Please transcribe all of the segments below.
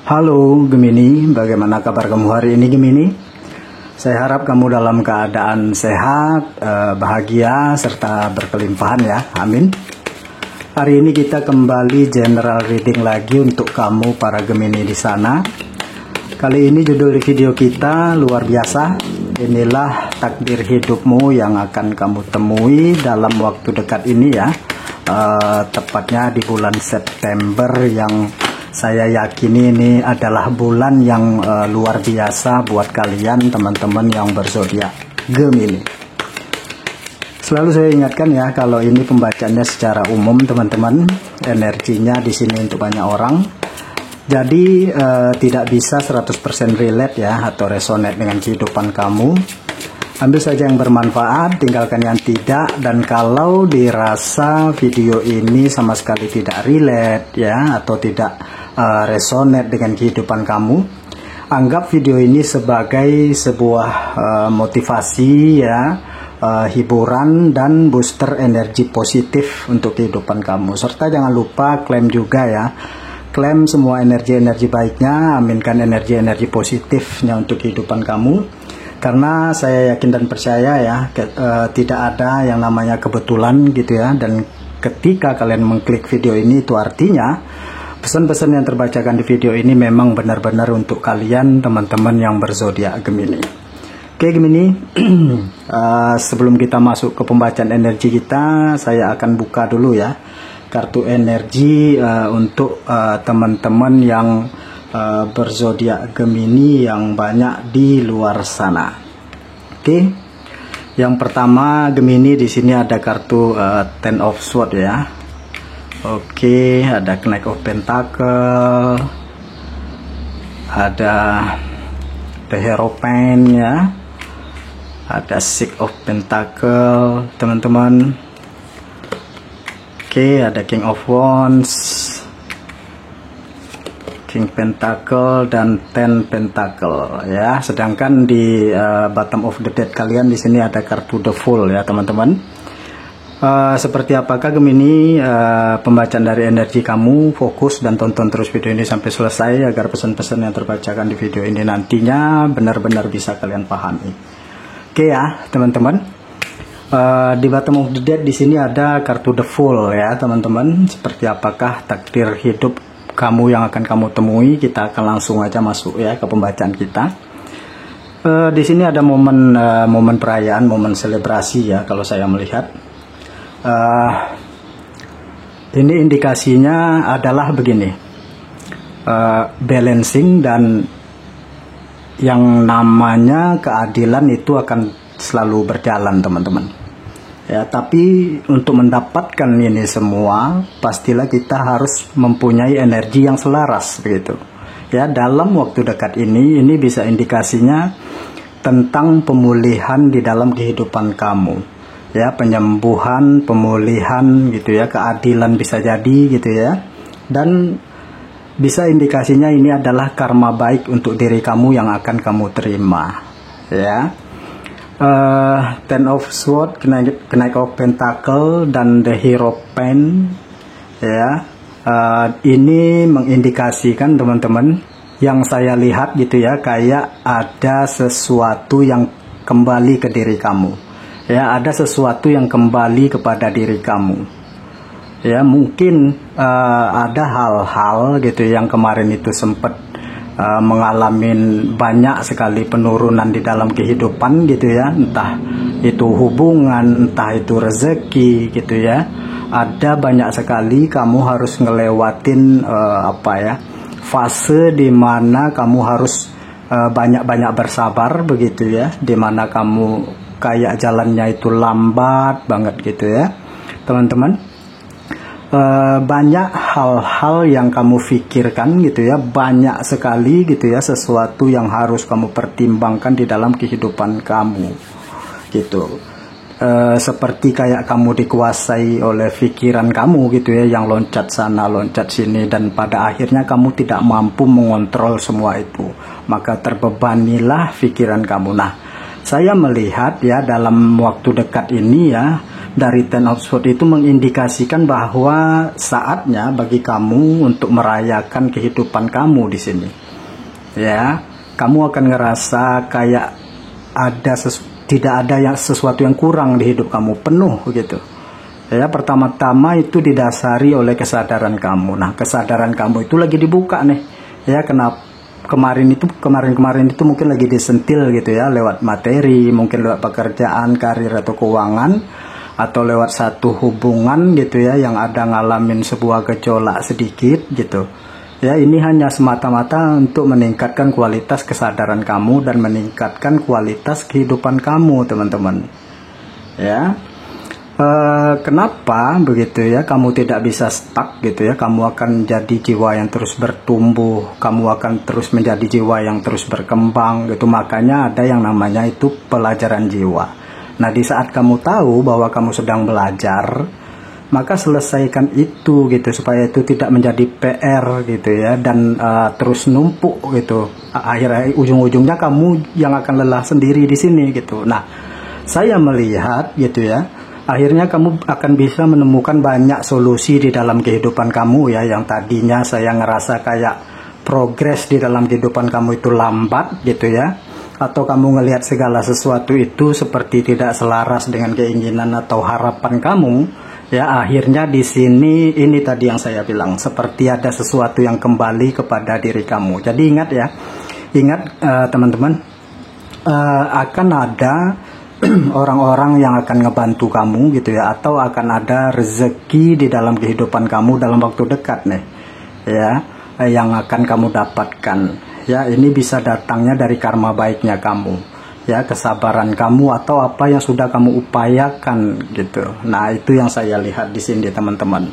Halo Gemini, bagaimana kabar kamu hari ini Gemini? Saya harap kamu dalam keadaan sehat, bahagia, serta berkelimpahan ya, amin. Hari ini kita kembali general reading lagi untuk kamu para Gemini di sana. Kali ini judul video kita luar biasa. Inilah takdir hidupmu yang akan kamu temui dalam waktu dekat ini ya. Tepatnya di bulan September yang saya yakini ini adalah bulan yang luar biasa buat kalian teman-teman yang berzodiak Gemini. Selalu saya ingatkan ya, kalau ini pembacaannya secara umum teman-teman, energinya di sini untuk banyak orang. Jadi tidak bisa 100% relate ya atau resonate dengan kehidupan kamu. Ambil saja yang bermanfaat, tinggalkan yang tidak. Dan kalau dirasa video ini sama sekali tidak relate ya atau tidak resonate dengan kehidupan kamu, anggap video ini sebagai sebuah motivasi ya, hiburan dan booster energi positif untuk kehidupan kamu. Serta jangan lupa klaim juga ya, klaim semua energi-energi baiknya, aminkan energi-energi positifnya untuk kehidupan kamu. Karena saya yakin dan percaya ya, tidak ada yang namanya kebetulan gitu ya. Dan ketika kalian mengklik video ini, itu artinya pesan-pesan yang terbacakan di video ini memang benar-benar untuk kalian teman-teman yang berzodiak Gemini. Oke Gemini, sebelum kita masuk ke pembacaan energi kita, saya akan buka dulu ya kartu energi untuk teman-teman yang berzodiak Gemini yang banyak di luar sana. Oke, yang pertama Gemini di sini ada kartu Ten of Swords ya. Oke, ada Knight of Pentacle, ada The Hierophant ya, ada Six of Pentacle teman-teman. Oke, ada King of Wands, King Pentacle dan Ten Pentacle ya. Sedangkan di bottom of the deck kalian di sini ada kartu The Fool ya teman-teman. Seperti apakah Gemini pembacaan dari energi kamu? Fokus dan tonton terus video ini sampai selesai agar pesan-pesan yang terbacakan di video ini nantinya benar-benar bisa kalian pahami. Oke ya teman-teman. Di bottom of the deck di sini ada kartu The Fool ya teman-teman. Seperti apakah takdir hidup kamu yang akan kamu temui? Kita akan langsung aja masuk ya ke pembacaan kita. Di sini ada momen perayaan, momen selebrasi ya kalau saya melihat. Ini indikasinya adalah begini, balancing dan yang namanya keadilan itu akan selalu berjalan teman-teman ya. Tapi untuk mendapatkan ini semua pastilah kita harus mempunyai energi yang selaras begitu ya. Dalam waktu dekat ini bisa indikasinya tentang pemulihan di dalam kehidupan kamu ya, penyembuhan, pemulihan gitu ya, keadilan bisa jadi gitu ya. Dan bisa indikasinya ini adalah karma baik untuk diri kamu yang akan kamu terima ya. Ten of Swords, Knight of Pentacle dan The Hierophant ya. Ini mengindikasikan teman-teman, yang saya lihat gitu ya, kayak ada sesuatu yang kembali ke diri kamu ya, ada sesuatu yang kembali kepada diri kamu ya. Mungkin ada hal-hal gitu yang kemarin itu sempat mengalami banyak sekali penurunan di dalam kehidupan gitu ya, entah itu hubungan, entah itu rezeki gitu ya. Ada banyak sekali kamu harus ngelewatin fase di mana kamu harus banyak-banyak bersabar begitu ya, di mana kamu kayak jalannya itu lambat banget gitu ya teman-teman. Banyak hal-hal yang kamu pikirkan gitu ya, banyak sekali gitu ya, sesuatu yang harus kamu pertimbangkan di dalam kehidupan kamu gitu. Seperti kayak kamu dikuasai oleh pikiran kamu gitu ya, yang loncat sana loncat sini, dan pada akhirnya kamu tidak mampu mengontrol semua itu, maka terbebanilah pikiran kamu. Nah, saya melihat ya dalam waktu dekat ini ya, dari Ten of Swords itu mengindikasikan bahwa saatnya bagi kamu untuk merayakan kehidupan kamu di sini. Ya, kamu akan ngerasa kayak tidak ada sesuatu yang kurang di hidup kamu, penuh gitu. Ya, pertama-tama itu didasari oleh kesadaran kamu. Nah, kesadaran kamu itu lagi dibuka nih. Ya, kenapa kemarin itu mungkin lagi disentil gitu ya, lewat materi, mungkin lewat pekerjaan, karir atau keuangan, atau lewat satu hubungan gitu ya, yang ada ngalamin sebuah gejolak sedikit gitu. Ya, ini hanya semata-mata untuk meningkatkan kualitas kesadaran kamu dan meningkatkan kualitas kehidupan kamu, teman-teman. Ya, kenapa begitu ya? Kamu tidak bisa stuck gitu ya. Kamu akan jadi jiwa yang terus bertumbuh. Kamu akan terus menjadi jiwa yang terus berkembang gitu. Makanya ada yang namanya itu pelajaran jiwa. Nah, di saat kamu tahu bahwa kamu sedang belajar, maka selesaikan itu gitu, supaya itu tidak menjadi PR gitu ya, dan terus numpuk gitu. Akhirnya ujung-ujungnya kamu yang akan lelah sendiri di sini gitu. Nah, saya melihat gitu ya, akhirnya kamu akan bisa menemukan banyak solusi di dalam kehidupan kamu ya, yang tadinya saya ngerasa kayak progres di dalam kehidupan kamu itu lambat gitu ya, atau kamu ngelihat segala sesuatu itu seperti tidak selaras dengan keinginan atau harapan kamu, ya akhirnya di sini ini tadi yang saya bilang, seperti ada sesuatu yang kembali kepada diri kamu. Jadi ingat ya, teman-teman, akan ada orang-orang yang akan ngebantu kamu gitu ya, atau akan ada rezeki di dalam kehidupan kamu dalam waktu dekat nih ya, yang akan kamu dapatkan. Ya, ini bisa datangnya dari karma baiknya kamu, ya, kesabaran kamu atau apa yang sudah kamu upayakan gitu. Nah, itu yang saya lihat di sini, teman-teman.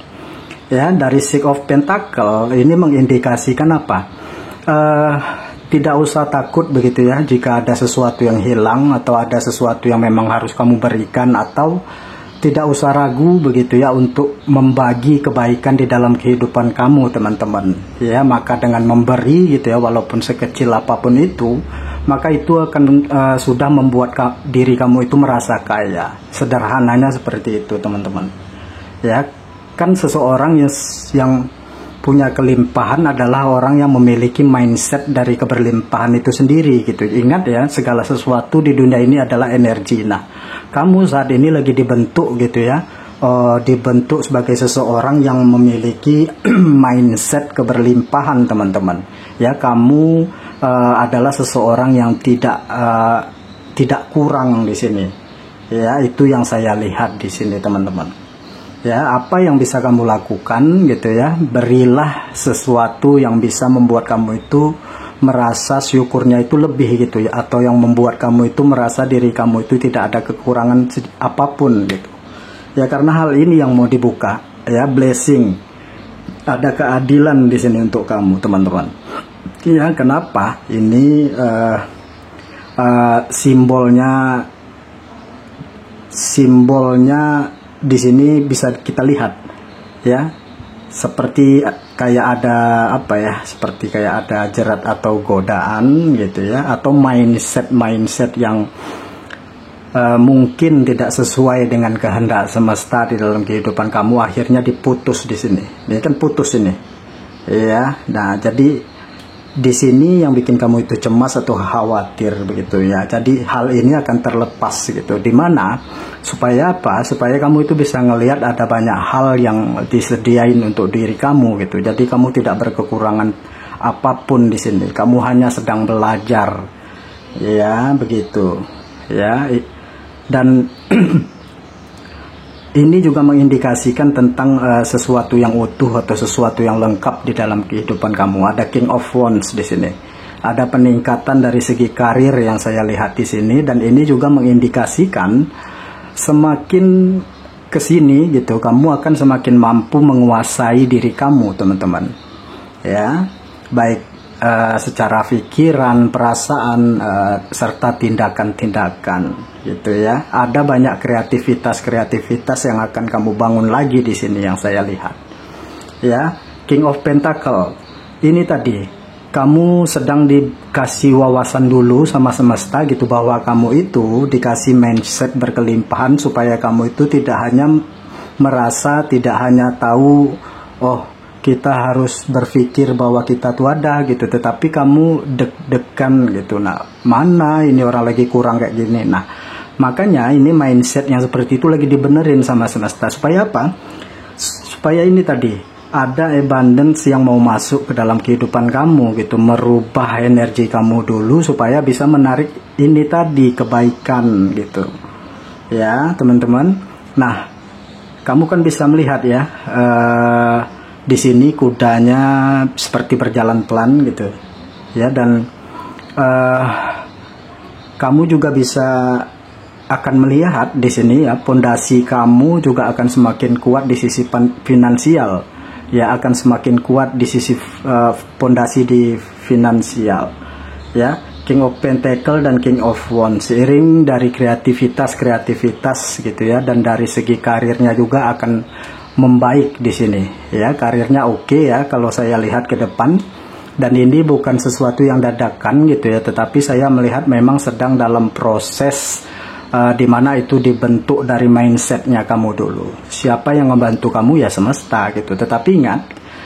Ya, dari Six of Pentacle ini mengindikasikan apa? Tidak usah takut begitu ya, jika ada sesuatu yang hilang atau ada sesuatu yang memang harus kamu berikan, atau tidak usah ragu begitu ya untuk membagi kebaikan di dalam kehidupan kamu, teman-teman. Ya, maka dengan memberi gitu ya, walaupun sekecil apapun itu, maka itu akan sudah membuat diri kamu itu merasa kaya. Sederhananya seperti itu, teman-teman. Ya, kan seseorang yang punya kelimpahan adalah orang yang memiliki mindset dari keberlimpahan itu sendiri gitu. Ingat ya, segala sesuatu di dunia ini adalah energi. Nah, kamu saat ini lagi dibentuk gitu ya, dibentuk sebagai seseorang yang memiliki mindset keberlimpahan, teman-teman. Ya, kamu adalah seseorang yang tidak kurang di sini. Ya, itu yang saya lihat di sini, teman-teman. Ya, apa yang bisa kamu lakukan gitu ya, berilah sesuatu yang bisa membuat kamu itu merasa syukurnya itu lebih gitu ya, atau yang membuat kamu itu merasa diri kamu itu tidak ada kekurangan apapun gitu ya, karena hal ini yang mau dibuka ya, blessing, ada keadilan di sini untuk kamu, teman-teman. Ya, kenapa ini simbolnya di sini bisa kita lihat ya, seperti kayak ada apa ya, seperti kayak ada jerat atau godaan gitu ya, atau mindset yang mungkin tidak sesuai dengan kehendak semesta di dalam kehidupan kamu, akhirnya diputus di sini. Ini kan putus ini ya. Nah, jadi di sini yang bikin kamu itu cemas atau khawatir begitu ya. Jadi hal ini akan terlepas gitu. Dimana supaya apa? Supaya kamu itu bisa ngelihat ada banyak hal yang disediain untuk diri kamu gitu. Jadi kamu tidak berkekurangan apapun di sini. Kamu hanya sedang belajar. Ya, begitu. Ya. Dan ini juga mengindikasikan tentang sesuatu yang utuh atau sesuatu yang lengkap di dalam kehidupan kamu. Ada King of Wands di sini. Ada peningkatan dari segi karir yang saya lihat di sini, dan ini juga mengindikasikan semakin ke sini gitu, kamu akan semakin mampu menguasai diri kamu, teman-teman. Ya, baik secara pikiran, perasaan, serta tindakan-tindakan gitu ya. Ada banyak kreativitas yang akan kamu bangun lagi di sini yang saya lihat. Ya, King of Pentacle. Ini tadi kamu sedang dikasih wawasan dulu sama semesta gitu, bahwa kamu itu dikasih mindset berkelimpahan supaya kamu itu tidak hanya merasa, tidak hanya tahu, oh kita harus berpikir bahwa kita tuh ada gitu, tetapi kamu deg-degan gitu. Nah, mana ini orang lagi kurang kayak gini. Nah, makanya ini mindset yang seperti itu lagi dibenerin sama semesta. Supaya apa? Supaya ini tadi, ada abundance yang mau masuk ke dalam kehidupan kamu gitu, merubah energi kamu dulu supaya bisa menarik ini tadi, kebaikan gitu ya teman-teman. Nah, kamu kan bisa melihat ya, di sini kudanya seperti berjalan pelan gitu ya, dan kamu juga bisa akan melihat di sini ya, pondasi kamu juga akan semakin kuat di sisi finansial ya, akan semakin kuat di sisi pondasi di finansial ya. King of Pentacle dan King of Wands, seiring dari kreativitas gitu ya, dan dari segi karirnya juga akan membaik di sini ya. Karirnya oke ya kalau saya lihat ke depan, dan ini bukan sesuatu yang dadakan gitu ya, tetapi saya melihat memang sedang dalam proses di mana itu dibentuk dari mindsetnya kamu dulu. Siapa yang membantu kamu ya semesta gitu. Tetapi ingat,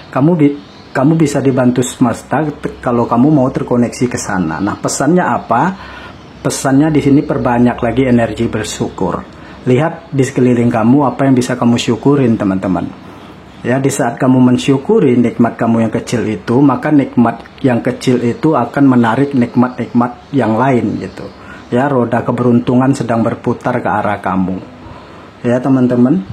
kamu bisa dibantu semesta kalau kamu mau terkoneksi ke sana. Nah, pesannya apa? Pesannya di sini perbanyak lagi energi bersyukur. Lihat di sekeliling kamu apa yang bisa kamu syukurin teman-teman. Ya, di saat kamu mensyukuri nikmat kamu yang kecil itu, maka nikmat yang kecil itu akan menarik nikmat-nikmat yang lain gitu. Ya, roda keberuntungan sedang berputar ke arah kamu ya teman-teman.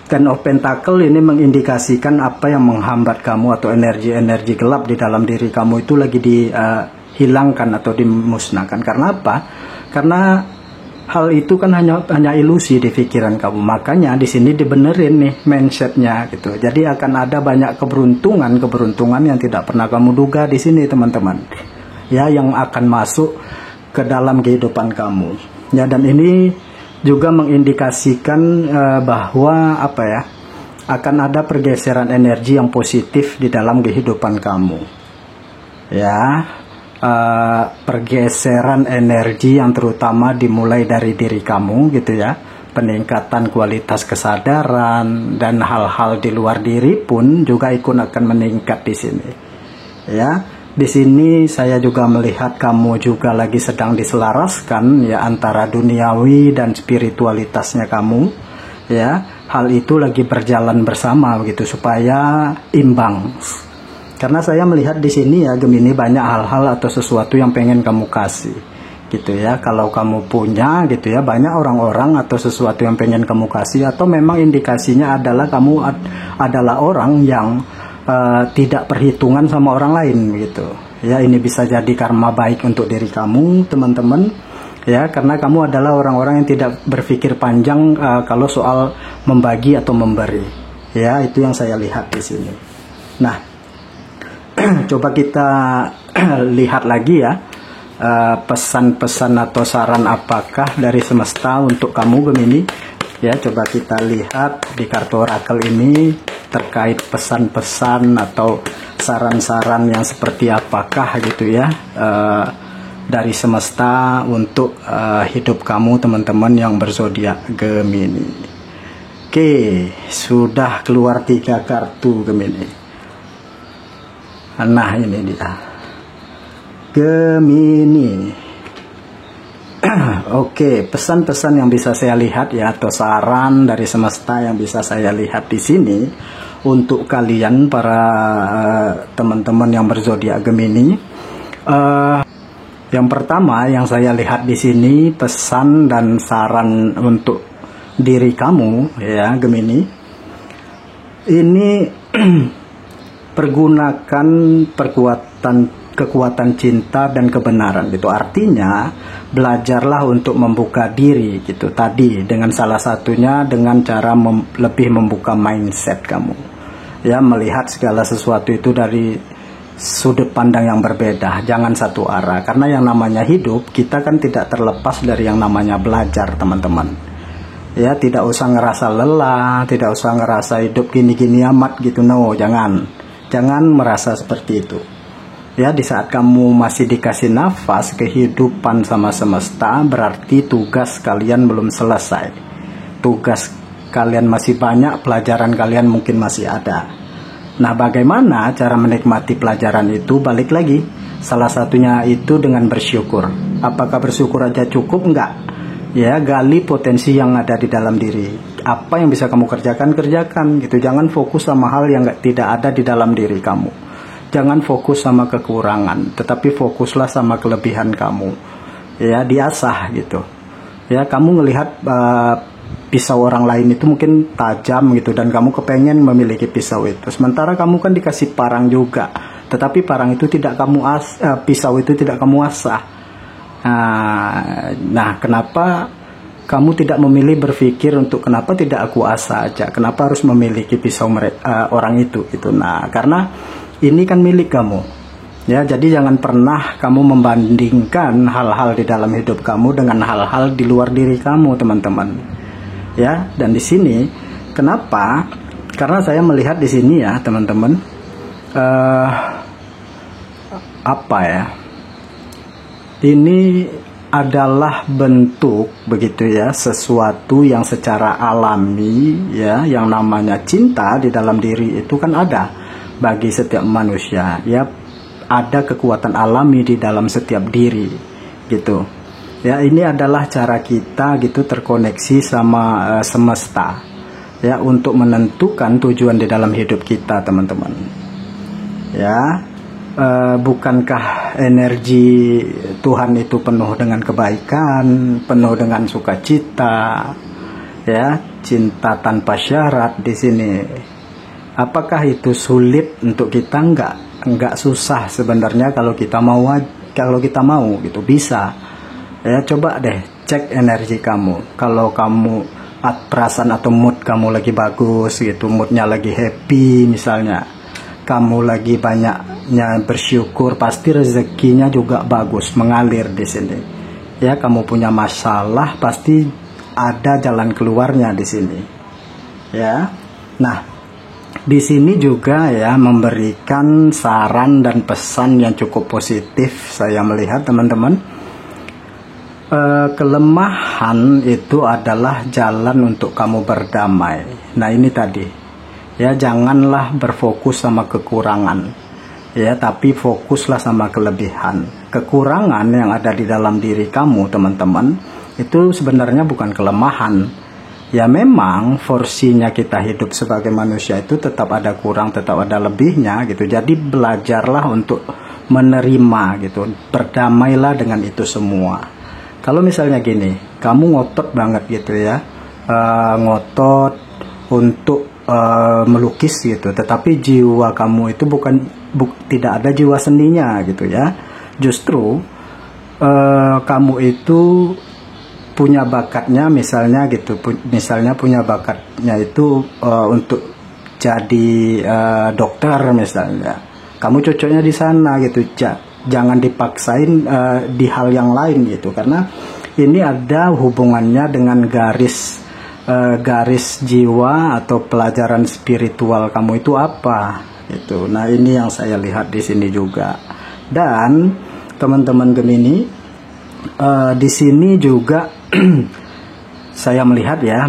Ten of Pentacle ini mengindikasikan apa yang menghambat kamu atau energi-energi gelap di dalam diri kamu itu lagi dihilangkan atau dimusnahkan. Karena apa? Karena hal itu kan hanya ilusi di pikiran kamu. Makanya di sini dibenerin nih mindsetnya gitu. Jadi akan ada banyak keberuntungan yang tidak pernah kamu duga di sini teman-teman ya, yang akan masuk ke dalam kehidupan kamu ya. Dan ini juga mengindikasikan bahwa apa ya, akan ada pergeseran energi yang positif di dalam kehidupan kamu ya. Pergeseran energi yang terutama dimulai dari diri kamu gitu ya, peningkatan kualitas kesadaran dan hal-hal di luar diri pun juga akan meningkat di sini ya. Di sini saya juga melihat kamu juga lagi sedang diselaraskan ya antara duniawi dan spiritualitasnya kamu ya. Hal itu lagi berjalan bersama begitu supaya imbang. Karena saya melihat di sini ya Gemini, banyak hal-hal atau sesuatu yang pengen kamu kasih gitu ya. Kalau kamu punya gitu ya, banyak orang-orang atau sesuatu yang pengen kamu kasih, atau memang indikasinya adalah kamu adalah orang yang tidak perhitungan sama orang lain gitu ya. Ini bisa jadi karma baik untuk diri kamu teman-teman ya, karena kamu adalah orang-orang yang tidak berpikir panjang kalau soal membagi atau memberi ya. Itu yang saya lihat di sini. Nah, coba kita lihat lagi ya, pesan-pesan atau saran apakah dari semesta untuk kamu Gemini ya. Coba kita lihat di kartu orakel ini terkait pesan-pesan atau saran-saran yang seperti apakah gitu ya, dari semesta untuk hidup kamu teman-teman yang berzodiak Gemini. Oke, sudah keluar 3 kartu Gemini. Nah, ini dia Gemini. Oke, pesan-pesan yang bisa saya lihat ya, atau saran dari semesta yang bisa saya lihat di sini untuk kalian para teman-teman yang berzodiak Gemini. Yang pertama yang saya lihat di sini, pesan dan saran untuk diri kamu ya Gemini. Ini pergunakan kekuatan cinta dan kebenaran gitu. Artinya belajarlah untuk membuka diri gitu tadi, dengan salah satunya dengan cara lebih membuka mindset kamu ya, melihat segala sesuatu itu dari sudut pandang yang berbeda, jangan satu arah. Karena yang namanya hidup, kita kan tidak terlepas dari yang namanya belajar teman-teman ya. Tidak usah ngerasa lelah, tidak usah ngerasa hidup gini-gini amat gitu, no, jangan Jangan merasa seperti itu. Ya, di saat kamu masih dikasih nafas, kehidupan sama semesta, berarti tugas kalian belum selesai. Tugas kalian masih banyak, pelajaran kalian mungkin masih ada. Nah, bagaimana cara menikmati pelajaran itu? Balik lagi, salah satunya itu dengan bersyukur. Apakah bersyukur aja cukup? Enggak. Ya, gali potensi yang ada di dalam diri. Apa yang bisa kamu kerjakan, kerjakan gitu. Jangan fokus sama hal yang tidak ada di dalam diri kamu. Jangan fokus sama kekurangan, tetapi fokuslah sama kelebihan kamu. Ya, diasah gitu. Ya, kamu ngelihat pisau orang lain itu mungkin tajam gitu, dan kamu kepengen memiliki pisau itu. Sementara kamu kan dikasih parang juga, tetapi parang itu tidak kamu pisau itu tidak kamu asah. Nah, kenapa kamu tidak memilih berpikir untuk kenapa tidak aku asah aja? Kenapa harus memiliki pisau orang itu gitu? Nah, karena ini kan milik kamu. Ya, jadi jangan pernah kamu membandingkan hal-hal di dalam hidup kamu dengan hal-hal di luar diri kamu, teman-teman. Ya, dan di sini kenapa? Karena saya melihat di sini ya, teman-teman, apa ya? Ini adalah bentuk begitu ya, sesuatu yang secara alami ya, yang namanya cinta di dalam diri itu kan ada bagi setiap manusia ya, ada kekuatan alami di dalam setiap diri gitu ya. Ini adalah cara kita gitu terkoneksi sama semesta ya, untuk menentukan tujuan di dalam hidup kita, teman-teman ya. Bukankah energi Tuhan itu penuh dengan kebaikan, penuh dengan sukacita ya, cinta tanpa syarat di sini? Apakah itu sulit untuk kita? Enggak susah sebenarnya kalau kita mau gitu, bisa. Ya, coba deh cek energi kamu. Kalau kamu perasaan atau mood kamu lagi bagus gitu, moodnya lagi happy misalnya, kamu lagi banyaknya bersyukur, pasti rezekinya juga bagus mengalir di sini. Ya, kamu punya masalah, pasti ada jalan keluarnya di sini. Ya. Nah, di sini juga ya memberikan saran dan pesan yang cukup positif saya melihat, teman-teman. Kelemahan itu adalah jalan untuk kamu berdamai. Nah, ini tadi ya, janganlah berfokus sama kekurangan ya, tapi fokuslah sama kelebihan. Kekurangan yang ada di dalam diri kamu, teman-teman, itu sebenarnya bukan kelemahan. Ya, memang porsinya kita hidup sebagai manusia itu tetap ada kurang, tetap ada lebihnya gitu. Jadi belajarlah untuk menerima gitu, berdamailah dengan itu semua. Kalau misalnya gini, kamu ngotot banget gitu ya, ngotot untuk melukis gitu, tetapi jiwa kamu itu tidak ada jiwa seninya gitu ya. Justru kamu itu punya bakatnya misalnya gitu, misalnya punya bakatnya itu untuk jadi dokter misalnya, kamu cocoknya di sana gitu. Jangan dipaksain di hal yang lain gitu, karena ini ada hubungannya dengan garis jiwa atau pelajaran spiritual kamu itu apa gitu. Nah, ini yang saya lihat di sini juga. Dan teman-teman Gemini, di sini juga saya melihat ya,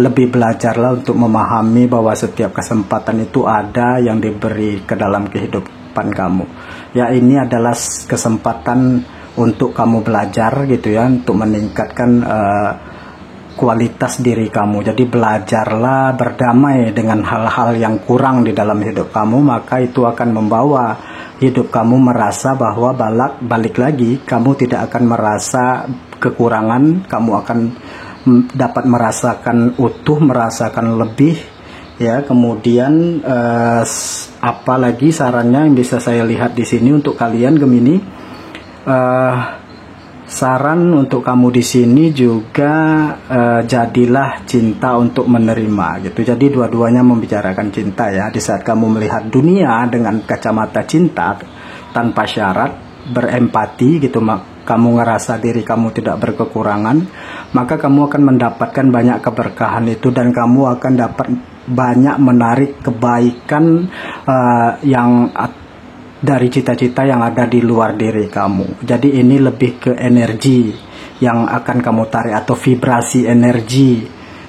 lebih belajarlah untuk memahami bahwa setiap kesempatan itu ada yang diberi ke dalam kehidupan kamu. Ya, ini adalah kesempatan untuk kamu belajar gitu ya, untuk meningkatkan kualitas diri kamu. Jadi belajarlah berdamai dengan hal-hal yang kurang di dalam hidup kamu, maka itu akan membawa hidup kamu merasa bahwa balik lagi kamu tidak akan merasa kekurangan, kamu akan dapat merasakan utuh, merasakan lebih ya. Kemudian apalagi sarannya yang bisa saya lihat di sini untuk kalian Gemini, saran untuk kamu di sini juga jadilah cinta untuk menerima gitu. Jadi dua-duanya membicarakan cinta ya. Di saat kamu melihat dunia dengan kacamata cinta tanpa syarat, berempati gitu, kamu ngerasa diri kamu tidak berkekurangan, maka kamu akan mendapatkan banyak keberkahan itu, dan kamu akan dapat banyak menarik kebaikan yang dari cita-cita yang ada di luar diri kamu. Jadi ini lebih ke energi yang akan kamu tarik atau vibrasi energi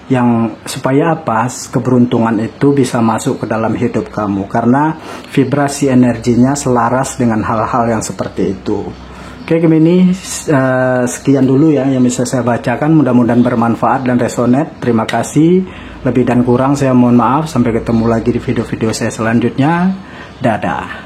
yang supaya apa? Keberuntungan itu bisa masuk ke dalam hidup kamu karena vibrasi energinya selaras dengan hal-hal yang seperti itu. Oke Gemini, sekian dulu ya yang bisa saya bacakan, mudah-mudahan bermanfaat dan resonate. Terima kasih, lebih dan kurang saya mohon maaf. Sampai ketemu lagi di video-video saya selanjutnya. Dadah.